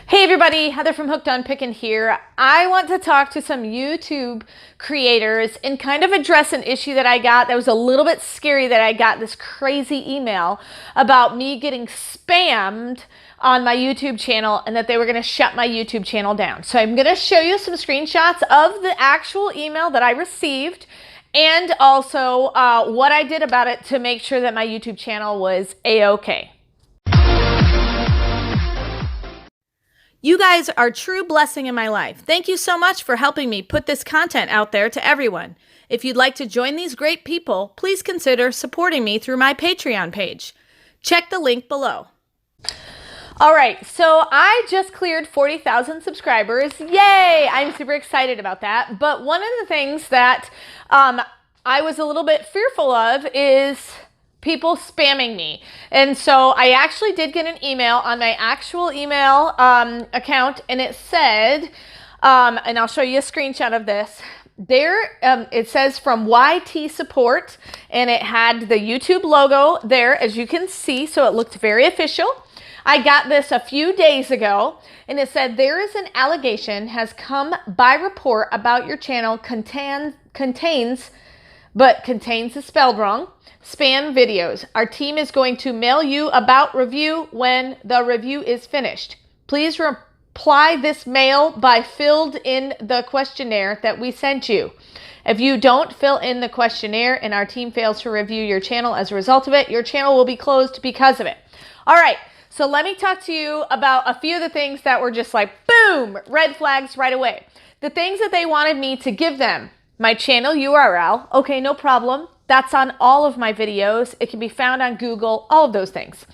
Hey everybody, Heather from Hooked on Pickin here. I want to talk to some YouTube creators and kind of address an issue that I got that was a little bit scary, that I got this crazy email about me getting spammed on my YouTube channel and that they were going to shut my YouTube channel down. So I'm going to show you some screenshots of the actual email that I received and also what I did about it to make sure that my YouTube channel was A-okay. You guys are a true blessing in my life. Thank you so much for helping me put this content out there to everyone. If you'd like to join these great people, please consider supporting me through my Patreon page. Check the link below. All right, so I just cleared 40,000 subscribers. Yay! I'm super excited about that. But one of the things that I was a little bit fearful of is people spamming me. And so I actually did get an email on my actual email account, and it said, and I'll show you a screenshot of this. There, it says from YT Support, and it had the YouTube logo there, as you can see, so it looked very official. I got this a few days ago, and it said, there is an allegation has come by report about your channel contains is spelled wrong, spam videos. Our team is going to mail you about review when the review is finished. Please reply this mail by filled in the questionnaire that we sent you. If you don't fill in the questionnaire and our team fails to review your channel as a result of it, your channel will be closed because of it. All right, so let me talk to you about a few of the things that were just like, boom, red flags right away. The things that they wanted me to give them. My channel URL, okay, no problem. That's on all of my videos. It can be found on Google, all of those things.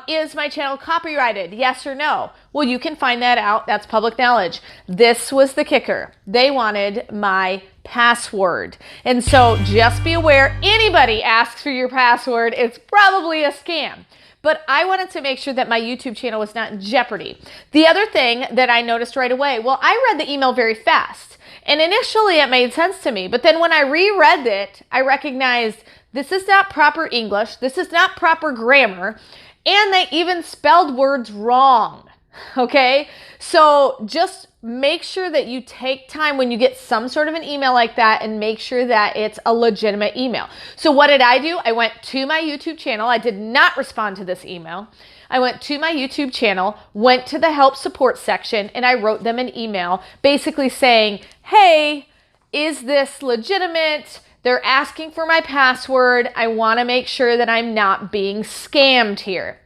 Is my channel copyrighted? Yes or no? Well, you can find that out. That's public knowledge. This was the kicker. They wanted my password. And so just be aware, anybody asks for your password, it's probably a scam. But I wanted to make sure that my YouTube channel was not in jeopardy. The other thing that I noticed right away, well, I read the email very fast. And initially it made sense to me, but then when I reread it, I recognized this is not proper English, this is not proper grammar, and they even spelled words wrong, okay? So just make sure that you take time when you get some sort of an email like that and make sure that it's a legitimate email. So what did I do? I went to my YouTube channel. I did not respond to this email. I went to my YouTube channel, went to the help support section, and I wrote them an email basically saying, hey, is this legitimate? They're asking for my password. I want to make sure that I'm not being scammed here.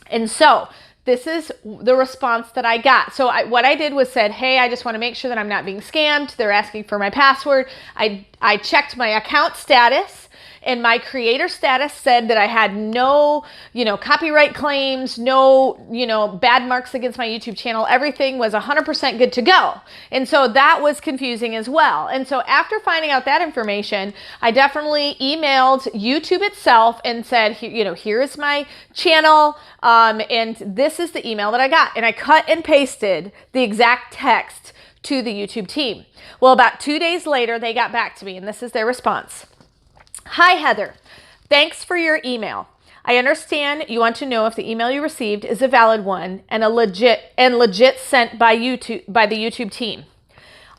And so this is the response that I got. So what I did was said, hey, I just want to make sure that I'm not being scammed. They're asking for my password. I checked my account status, and my creator status said that I had no, copyright claims, no, bad marks against my YouTube channel. Everything was 100% good to go. And so that was confusing as well. And so after finding out that information, I definitely emailed YouTube itself and said, here is my channel, and this is the email that I got. And I cut and pasted the exact text to the YouTube team. Well, about 2 days later, they got back to me, and this is their response. Hi, Heather. Thanks for your email. I understand you want to know if the email you received is a valid one and legit sent by the YouTube team.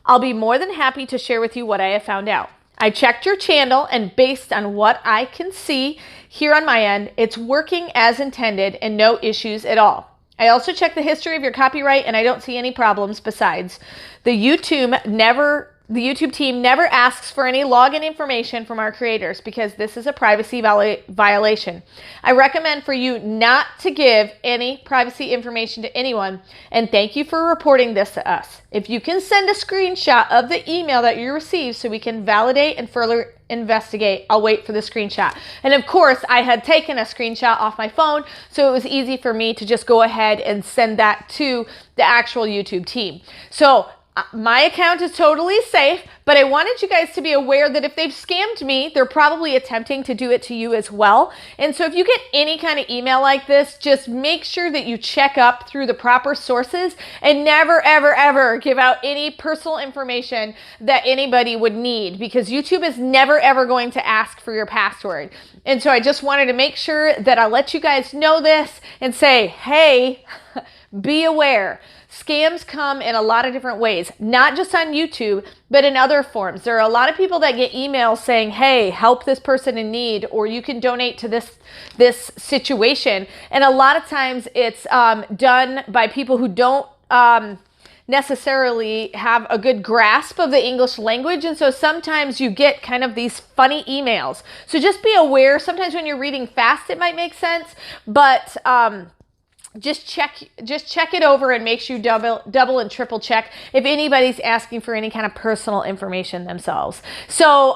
I'll be more than happy to share with you what I have found out. I checked your channel, and based on what I can see here on my end, it's working as intended and no issues at all. I also checked the history of your copyright, and I don't see any problems. Besides, the YouTube team never asks for any login information from our creators because this is a privacy violation. I recommend for you not to give any privacy information to anyone, and thank you for reporting this to us. If you can send a screenshot of the email that you received so we can validate and further investigate, I'll wait for the screenshot. And of course, I had taken a screenshot off my phone, so it was easy for me to just go ahead and send that to the actual YouTube team. So my account is totally safe, But I wanted you guys to be aware that if they've scammed me, they're probably attempting to do it to you as well. And so if you get any kind of email like this, just make sure that you check up through the proper sources and never, ever, ever give out any personal information that anybody would need, because YouTube is never, ever going to ask for your password. And so I just wanted to make sure that I'll let you guys know this and say, hey, be aware. Scams come in a lot of different ways, not just on YouTube, but in other forms. There are a lot of people that get emails saying, hey, help this person in need, or you can donate to this situation. And a lot of times it's done by people who don't necessarily have a good grasp of the English language. And so sometimes you get kind of these funny emails. So just be aware. Sometimes when you're reading fast, it might make sense, but just check it over and make sure you double and triple check if anybody's asking for any kind of personal information themselves. So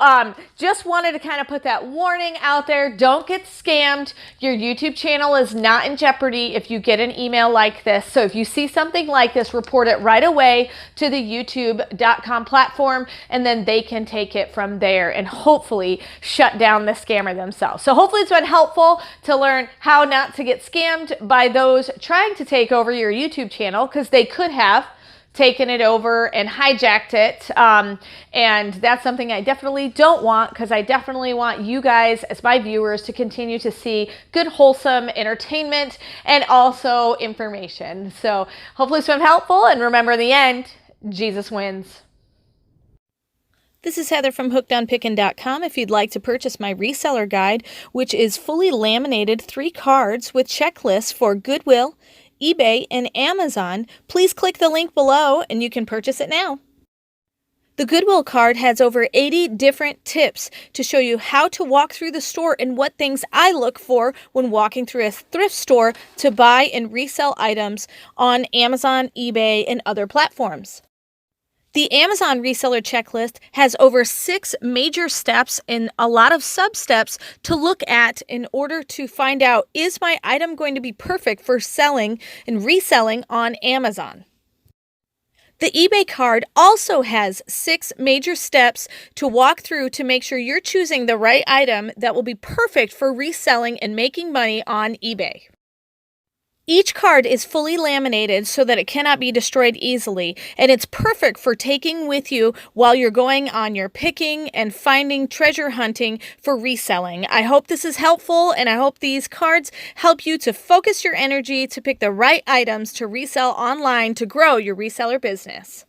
just wanted to kind of put that warning out there. Don't get scammed. Your YouTube channel is not in jeopardy if you get an email like this. So if you see something like this, report it right away to the youtube.com platform, and then they can take it from there and hopefully shut down the scammer themselves. So hopefully it's been helpful to learn how not to get scammed by those trying to take over your YouTube channel, because they could have taken it over and hijacked it. And that's something I definitely don't want, because I definitely want you guys as my viewers to continue to see good, wholesome entertainment and also information. So hopefully it's been helpful. And remember, in the end, Jesus wins. This is Heather from hookedonpickin.com. If you'd like to purchase my reseller guide, which is fully laminated 3 cards with checklists for Goodwill, eBay, and Amazon, please click the link below and you can purchase it now. The Goodwill card has over 80 different tips to show you how to walk through the store and what things I look for when walking through a thrift store to buy and resell items on Amazon, eBay, and other platforms. The Amazon reseller checklist has over 6 major steps and a lot of sub-steps to look at in order to find out, is my item going to be perfect for selling and reselling on Amazon? The eBay card also has 6 major steps to walk through to make sure you're choosing the right item that will be perfect for reselling and making money on eBay. Each card is fully laminated so that it cannot be destroyed easily, and it's perfect for taking with you while you're going on your picking and finding treasure hunting for reselling. I hope this is helpful, and I hope these cards help you to focus your energy to pick the right items to resell online to grow your reseller business.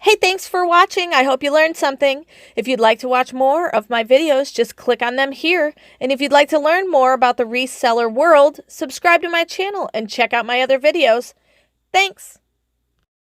Hey, thanks for watching. I hope you learned something. If you'd like to watch more of my videos, just click on them here. And if you'd like to learn more about the reseller world, subscribe to my channel and check out my other videos. Thanks.